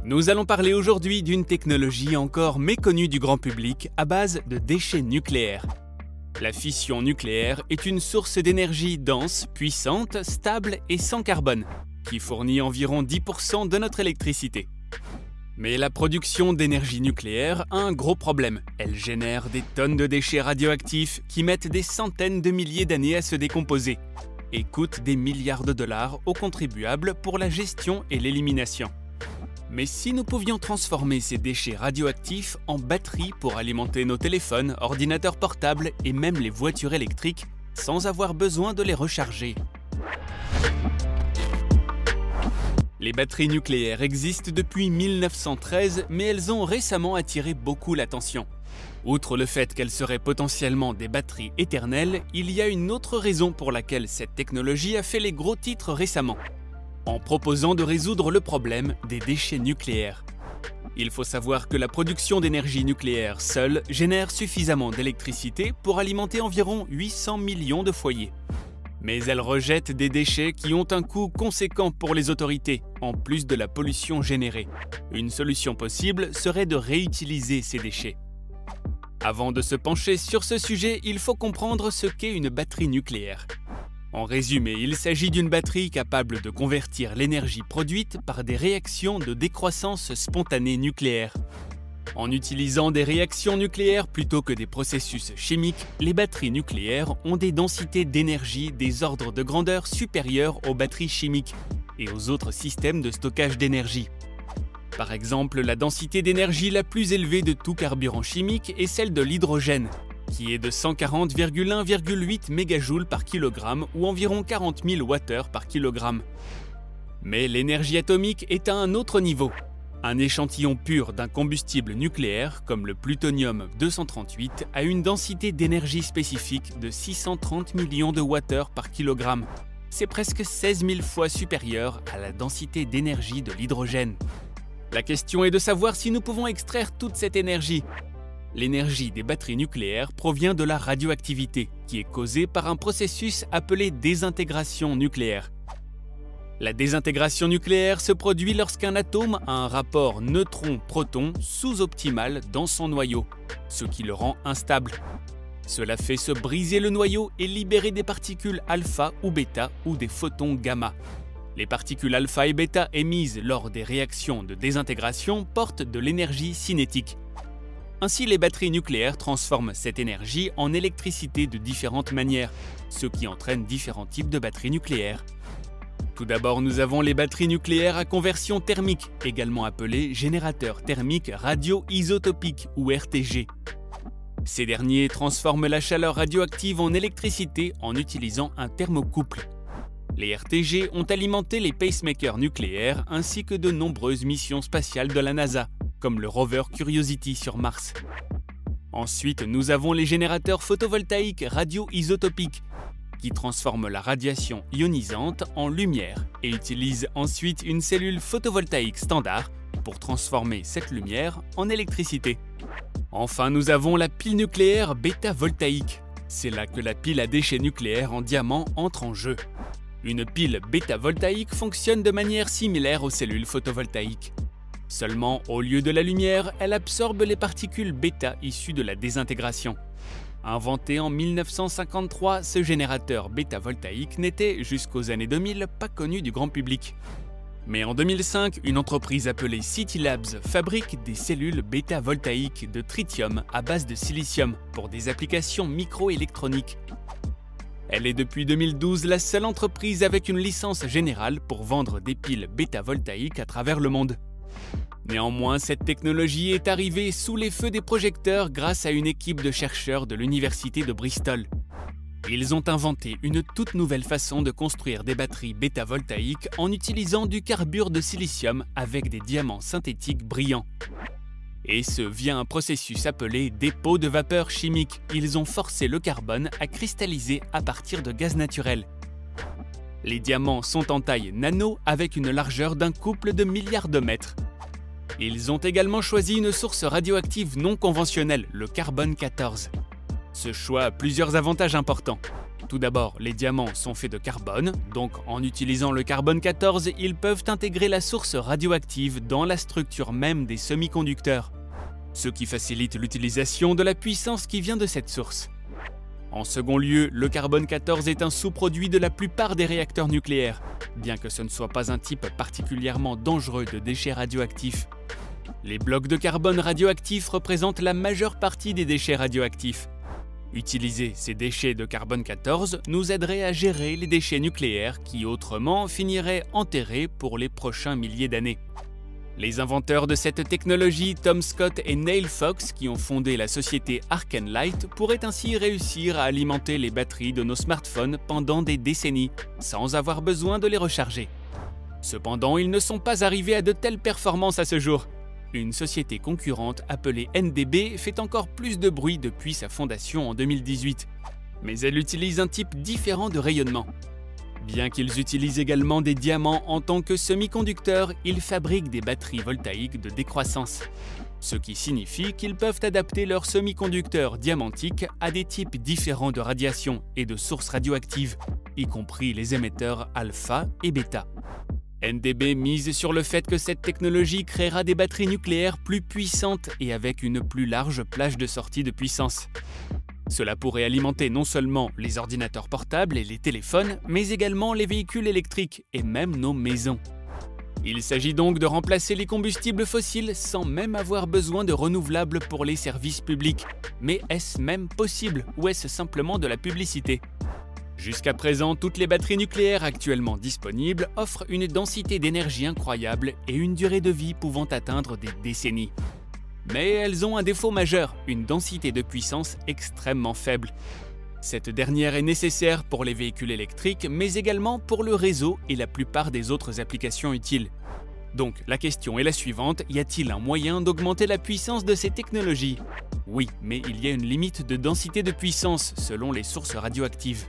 Nous allons parler aujourd'hui d'une technologie encore méconnue du grand public à base de déchets nucléaires. La fission nucléaire est une source d'énergie dense, puissante, stable et sans carbone, qui fournit environ 10% de notre électricité. Mais la production d'énergie nucléaire a un gros problème. Elle génère des tonnes de déchets radioactifs qui mettent des centaines de milliers d'années à se décomposer et coûtent des milliards de dollars aux contribuables pour la gestion et l'élimination. Mais si nous pouvions transformer ces déchets radioactifs en batteries pour alimenter nos téléphones, ordinateurs portables et même les voitures électriques sans avoir besoin de les recharger? Les batteries nucléaires existent depuis 1913, mais elles ont récemment attiré beaucoup l'attention. Outre le fait qu'elles seraient potentiellement des batteries éternelles, il y a une autre raison pour laquelle cette technologie a fait les gros titres récemment, en proposant de résoudre le problème des déchets nucléaires. Il faut savoir que la production d'énergie nucléaire seule génère suffisamment d'électricité pour alimenter environ 800 millions de foyers. Mais elle rejette des déchets qui ont un coût conséquent pour les autorités, en plus de la pollution générée. Une solution possible serait de réutiliser ces déchets. Avant de se pencher sur ce sujet, il faut comprendre ce qu'est une batterie nucléaire. En résumé, il s'agit d'une batterie capable de convertir l'énergie produite par des réactions de décroissance spontanée nucléaire. En utilisant des réactions nucléaires plutôt que des processus chimiques, les batteries nucléaires ont des densités d'énergie des ordres de grandeur supérieurs aux batteries chimiques et aux autres systèmes de stockage d'énergie. Par exemple, la densité d'énergie la plus élevée de tout carburant chimique est celle de l'hydrogène, qui est de 140,1,8 MJ par kilogramme ou environ 40 000 Wh par kilogramme. Mais l'énergie atomique est à un autre niveau. Un échantillon pur d'un combustible nucléaire, comme le plutonium-238, a une densité d'énergie spécifique de 630 millions de Wh par kilogramme. C'est presque 16 000 fois supérieur à la densité d'énergie de l'hydrogène. La question est de savoir si nous pouvons extraire toute cette énergie. L'énergie des batteries nucléaires provient de la radioactivité, qui est causée par un processus appelé désintégration nucléaire. La désintégration nucléaire se produit lorsqu'un atome a un rapport neutron-proton sous-optimal dans son noyau, ce qui le rend instable. Cela fait se briser le noyau et libérer des particules alpha ou bêta ou des photons gamma. Les particules alpha et bêta émises lors des réactions de désintégration portent de l'énergie cinétique. Ainsi, les batteries nucléaires transforment cette énergie en électricité de différentes manières, ce qui entraîne différents types de batteries nucléaires. Tout d'abord, nous avons les batteries nucléaires à conversion thermique, également appelées générateurs thermiques radio-isotopiques ou RTG. Ces derniers transforment la chaleur radioactive en électricité en utilisant un thermocouple. Les RTG ont alimenté les pacemakers nucléaires ainsi que de nombreuses missions spatiales de la NASA, comme le rover Curiosity sur Mars. Ensuite, nous avons les générateurs photovoltaïques radio-isotopiques, qui transforment la radiation ionisante en lumière et utilisent ensuite une cellule photovoltaïque standard pour transformer cette lumière en électricité. Enfin, nous avons la pile nucléaire bêta-voltaïque. C'est là que la pile à déchets nucléaires en diamant entre en jeu. Une pile bêta-voltaïque fonctionne de manière similaire aux cellules photovoltaïques. Seulement, au lieu de la lumière, elle absorbe les particules bêta issues de la désintégration. Inventé en 1953, ce générateur bêta-voltaïque n'était, jusqu'aux années 2000, pas connu du grand public. Mais en 2005, une entreprise appelée CityLabs fabrique des cellules bêta-voltaïques de tritium à base de silicium pour des applications microélectroniques. Elle est depuis 2012 la seule entreprise avec une licence générale pour vendre des piles bêta-voltaïques à travers le monde. Néanmoins, cette technologie est arrivée sous les feux des projecteurs grâce à une équipe de chercheurs de l'université de Bristol. Ils ont inventé une toute nouvelle façon de construire des batteries bêta-voltaïques en utilisant du carbure de silicium avec des diamants synthétiques brillants. Et ce via un processus appelé dépôt de vapeur chimique. Ils ont forcé le carbone à cristalliser à partir de gaz naturel. Les diamants sont en taille nano avec une largeur d'un couple de milliards de mètres. Ils ont également choisi une source radioactive non conventionnelle, le carbone 14. Ce choix a plusieurs avantages importants. Tout d'abord, les diamants sont faits de carbone, donc en utilisant le carbone 14, ils peuvent intégrer la source radioactive dans la structure même des semi-conducteurs, ce qui facilite l'utilisation de la puissance qui vient de cette source. En second lieu, le carbone 14 est un sous-produit de la plupart des réacteurs nucléaires, bien que ce ne soit pas un type particulièrement dangereux de déchets radioactifs. Les blocs de carbone radioactifs représentent la majeure partie des déchets radioactifs. Utiliser ces déchets de carbone 14 nous aiderait à gérer les déchets nucléaires qui autrement finiraient enterrés pour les prochains milliers d'années. Les inventeurs de cette technologie, Tom Scott et Neil Fox, qui ont fondé la société Arken Light, pourraient ainsi réussir à alimenter les batteries de nos smartphones pendant des décennies, sans avoir besoin de les recharger. Cependant, ils ne sont pas arrivés à de telles performances à ce jour. Une société concurrente appelée NDB fait encore plus de bruit depuis sa fondation en 2018, mais elle utilise un type différent de rayonnement. Bien qu'ils utilisent également des diamants en tant que semi-conducteurs, ils fabriquent des batteries voltaïques de décroissance, ce qui signifie qu'ils peuvent adapter leurs semi-conducteurs diamantiques à des types différents de radiation et de sources radioactives, y compris les émetteurs alpha et bêta. NDB mise sur le fait que cette technologie créera des batteries nucléaires plus puissantes et avec une plus large plage de sortie de puissance. Cela pourrait alimenter non seulement les ordinateurs portables et les téléphones, mais également les véhicules électriques et même nos maisons. Il s'agit donc de remplacer les combustibles fossiles sans même avoir besoin de renouvelables pour les services publics. Mais est-ce même possible ou est-ce simplement de la publicité ? Jusqu'à présent, toutes les batteries nucléaires actuellement disponibles offrent une densité d'énergie incroyable et une durée de vie pouvant atteindre des décennies. Mais elles ont un défaut majeur, une densité de puissance extrêmement faible. Cette dernière est nécessaire pour les véhicules électriques, mais également pour le réseau et la plupart des autres applications utiles. Donc la question est la suivante, y a-t-il un moyen d'augmenter la puissance de ces technologies? Oui, mais il y a une limite de densité de puissance selon les sources radioactives.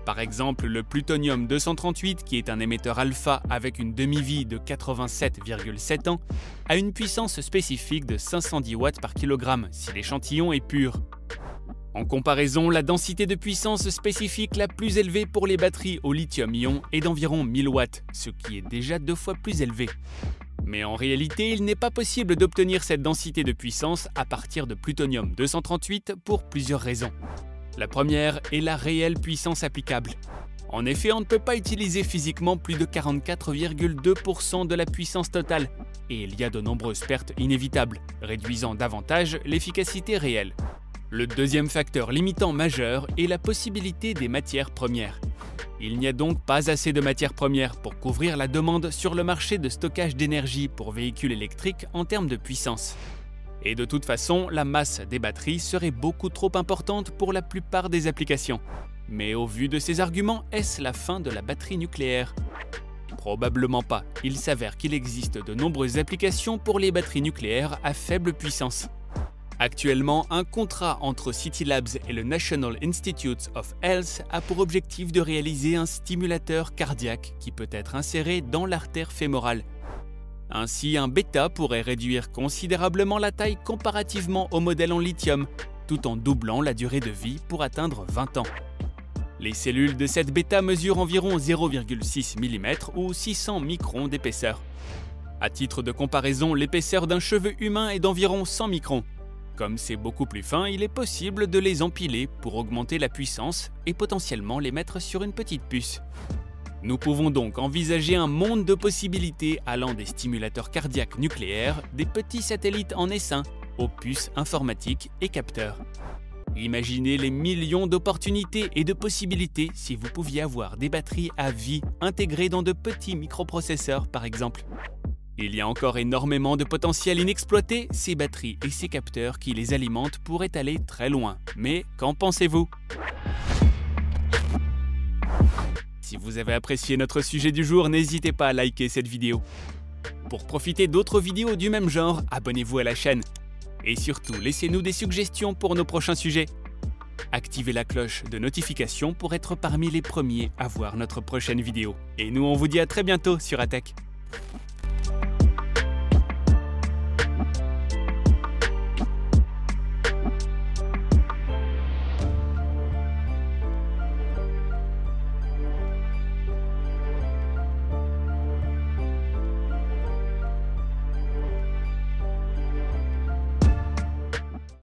Par exemple, le plutonium-238, qui est un émetteur alpha avec une demi-vie de 87,7 ans, a une puissance spécifique de 510 watts par kilogramme si l'échantillon est pur. En comparaison, la densité de puissance spécifique la plus élevée pour les batteries au lithium-ion est d'environ 1000 watts, ce qui est déjà 2 fois plus élevé. Mais en réalité, il n'est pas possible d'obtenir cette densité de puissance à partir de plutonium-238 pour plusieurs raisons. La première est la réelle puissance applicable. En effet, on ne peut pas utiliser physiquement plus de 44,2% de la puissance totale, et il y a de nombreuses pertes inévitables, réduisant davantage l'efficacité réelle. Le deuxième facteur limitant majeur est la possibilité des matières premières. Il n'y a donc pas assez de matières premières pour couvrir la demande sur le marché de stockage d'énergie pour véhicules électriques en termes de puissance. Et de toute façon, la masse des batteries serait beaucoup trop importante pour la plupart des applications. Mais au vu de ces arguments, est-ce la fin de la batterie nucléaire? Probablement pas. Il s'avère qu'il existe de nombreuses applications pour les batteries nucléaires à faible puissance. Actuellement, un contrat entre City Labs et le National Institutes of Health a pour objectif de réaliser un stimulateur cardiaque qui peut être inséré dans l'artère fémorale. Ainsi, un bêta pourrait réduire considérablement la taille comparativement au modèle en lithium, tout en doublant la durée de vie pour atteindre 20 ans. Les cellules de cette bêta mesurent environ 0,6 mm ou 600 microns d'épaisseur. À titre de comparaison, l'épaisseur d'un cheveu humain est d'environ 100 microns. Comme c'est beaucoup plus fin, il est possible de les empiler pour augmenter la puissance et potentiellement les mettre sur une petite puce. Nous pouvons donc envisager un monde de possibilités allant des stimulateurs cardiaques nucléaires, des petits satellites en essaim, aux puces informatiques et capteurs. Imaginez les millions d'opportunités et de possibilités si vous pouviez avoir des batteries à vie intégrées dans de petits microprocesseurs par exemple. Il y a encore énormément de potentiel inexploité, ces batteries et ces capteurs qui les alimentent pourraient aller très loin. Mais qu'en pensez-vous ? Si vous avez apprécié notre sujet du jour, n'hésitez pas à liker cette vidéo. Pour profiter d'autres vidéos du même genre, abonnez-vous à la chaîne. Et surtout, laissez-nous des suggestions pour nos prochains sujets. Activez la cloche de notification pour être parmi les premiers à voir notre prochaine vidéo. Et nous, on vous dit à très bientôt sur ATech.